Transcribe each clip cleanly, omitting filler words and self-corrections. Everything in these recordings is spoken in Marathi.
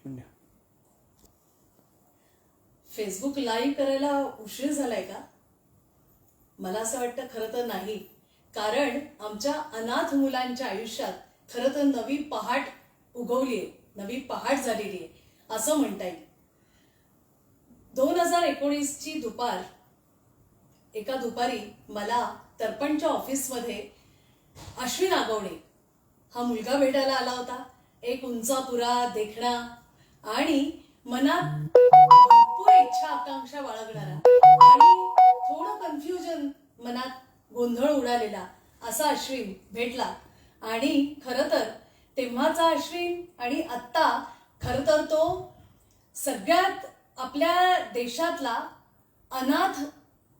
मिनिट. फेसबुक लाईव्ह करायला उशीर झालाय का? मला असं वाटतं खरं तर नाही. कारण आमच्या अनाथ मुलांच्या आयुष्यात खरं तर नवी पहाट उगवलीये, नवी पहाट झालेली आहे असं म्हणता येईल. 2019ची दुपार, एका दुपारी मला दर्पणच्या ऑफिसमध्ये अश्विन आगवणे हा मुलगा भेटायला आला होता. एक उंचापुरा, देखणा आणि मनात भरपूर इच्छा आकांक्षा बाळगणारा आणि थोडं कन्फ्युजन, मनात गोंधळ उडालेला असा अश्विन भेटला. आणि खरं तर तेव्हाचा अश्विन आणि आत्ता खरं तर तो सगळ्यात आपल्या देशातला अनाथ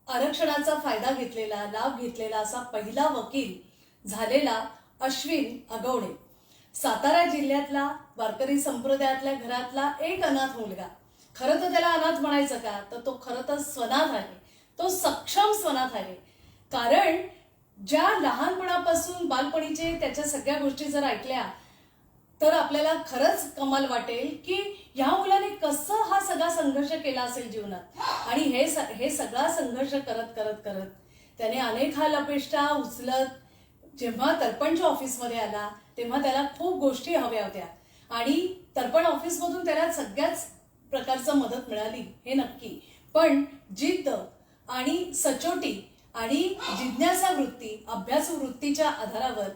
आरक्षणाचा फायदा घेतलेला, लाभ घेतलेला असा पहिला वकील झालेला अश्विन आगवणे. सातारा जिल्ह्यातला वारकरी संप्रदायातल्या घरातला एक अनाथ मुलगा. खरं तर त्याला अनाथ म्हणायचं का? तर तो खरं तर स्वनाथ आहे, तो सक्षम स्वनाथ आहे. कारण ज्या लहानपणापासून बालपणीचे त्याच्या सगळ्या गोष्टी जर ऐकल्या तर आपल्याला खरंच कमाल वाटेल की ह्या मुलाने कसं हा सगळा संघर्ष केला असेल जीवनात. आणि हे सगळा संघर्ष करत करत करत त्याने अनेक हाल अपेष्टा उचलत जेव्हा दर्पणच्या ऑफिसमध्ये आला तेव्हा त्याला खूप गोष्टी हव्या होत्या. आणि दर्पण ऑफिसमधून त्याला सगळ्याच प्रकारचं मदत मिळाली हे नक्की. पण जिद्द आणि सचोटी आणि जिज्ञासा वृत्ती, अभ्यासू वृत्तीच्या आधारावर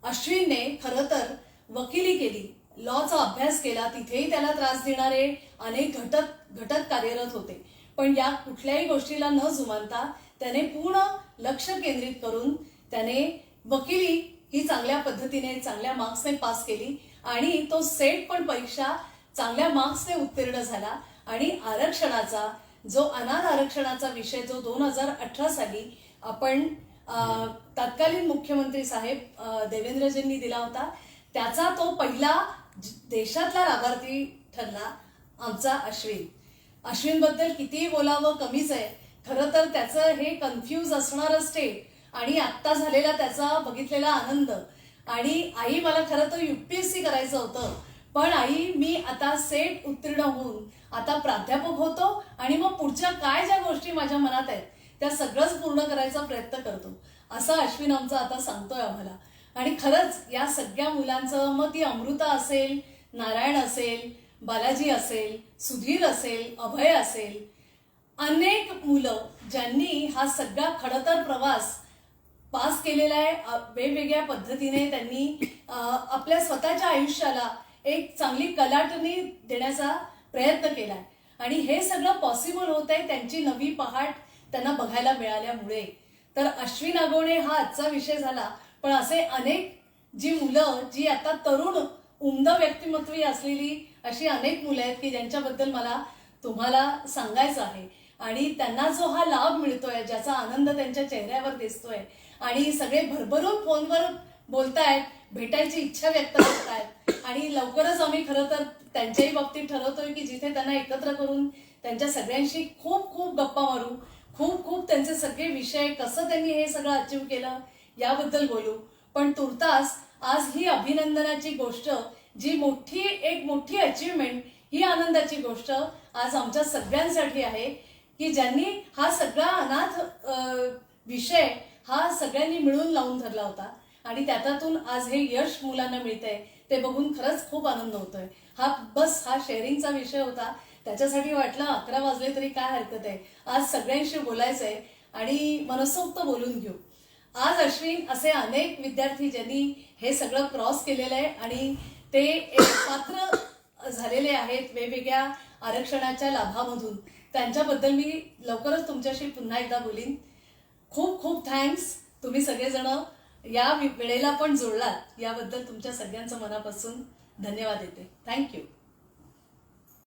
अश्विनने खरं तर वकिली केली, लॉचा अभ्यास केला. तिथेही त्याला त्रास देणारे अनेक घटक कार्यरत होते. पण या कुठल्याही गोष्टीला न जुमानता त्याने पूर्ण लक्ष केंद्रित करून त्याने वकिली ही चांगल्या पद्धतीने, चांगल्या मार्क्सने पास केली. आणि तो सेट पण परीक्षा चांगल्या मार्क्सने उत्तीर्ण झाला. आणि आरक्षणाचा जो अनाथ आरक्षणाचा विषय जो 2018 साली आपण तत्कालीन मुख्यमंत्री साहेब देवेंद्रजींनी दिला होता, त्याचा तो पहिला देशातला लाभार्थी ठरला आमचा अश्विन. अश्विनबद्दल कितीही बोलावं कमीच आहे. खरं तर त्याचं हे कन्फ्यूज असणारं स्टेट आणि आत्ता झालेला त्याचा बघितलेला आनंद. आणि आई मला खरं तर UPSC करायचं होतं, पण आई मी आता सेट उत्तीर्ण होऊन आता प्राध्यापक होतो आणि मग पुढच्या काय ज्या गोष्टी माझ्या मनात आहेत त्या सगळंच पूर्ण करायचा प्रयत्न करतो असं अश्विन आमचा आता सांगतोय आम्हाला. आणि खरंच या सगळ्या मुलांचं, मग ती अमृता असेल, नारायण असेल, बालाजी असेल, सुधीर असेल, अभय असेल, अनेक मुलं ज्यांनी हा सगळा खडतर प्रवास पास केलेला आहे. वेगवेगळ्या पद्धतीने त्यांनी आपल्या स्वतःच्या आयुष्याला एक चांगली कलाटणी देण्याचा प्रयत्न केलाय. आणि हे सगळं पॉसिबल होत आहे त्यांची नवी पहाट त्यांना बघायला मिळाल्यामुळे. तर अश्विन आगवणे हा आजचा विषय झाला. पण असे अनेक जी मुलं, जी आता तरुण उमद व्यक्तिमत्व असलेली अशी अनेक मुलं आहेत की ज्यांच्याबद्दल मला तुम्हाला सांगायचं आहे. आणि त्यांना जो हा लाभ मिळतोय, ज्याचा आनंद त्यांच्या चेहऱ्यावर दिसतोय आणि सगळे भरभरून फोनवर बोलतायत, भेटायची इच्छा व्यक्त करतायत. आणि लवकरच आम्ही खरं तर त्यांच्याही बाबतीत ठरवतोय की जिथे त्यांना एकत्र करून त्यांच्या सगळ्यांशी खूप खूप गप्पा मारू, खूप खूप त्यांचे सगळे विषय, कसं त्यांनी हे सगळं अचीव केलं याबद्दल बोलू. पण तुर्तास आज ही अभिनंदनाची गोष्ट, जी एक मोठी अचीवमेंट, ही आनंदाची गोष्ट आज आमच्या सगळ्यांसाठी आहे की ज्यांनी हा सगळा अनाथ विषय हा सगळ्यांनी मिळून लावून धरला होता. आणि त्यातून आज हे यश मुलांना मिळतंय ते बघून खरंच खूप आनंद होतोय. हा शेअरिंगचा विषय होता, त्याच्यासाठी वाटलं 11 वाजले तरी काय हरकत आहे, आज सगळ्यांशी बोलायचंय आणि मनसोक्त बोलून घेऊ. आज अश्विन असे अनेक विद्यार्थी ज्यांनी हे सगळं क्रॉस केलेलं आहे आणि ते एक पात्र झालेले आहेत वेगवेगळ्या आरक्षणाच्या लाभामधून, त्यांच्याबद्दल मी लवकरच तुमच्याशी पुन्हा एकदा बोलीन. खूप खूप थँक्स. तुम्ही सगळेजण या वेळेला पण जोडलात याबद्दल तुमच्या सगळ्यांचं मनापासून धन्यवाद देते. थँक्यू.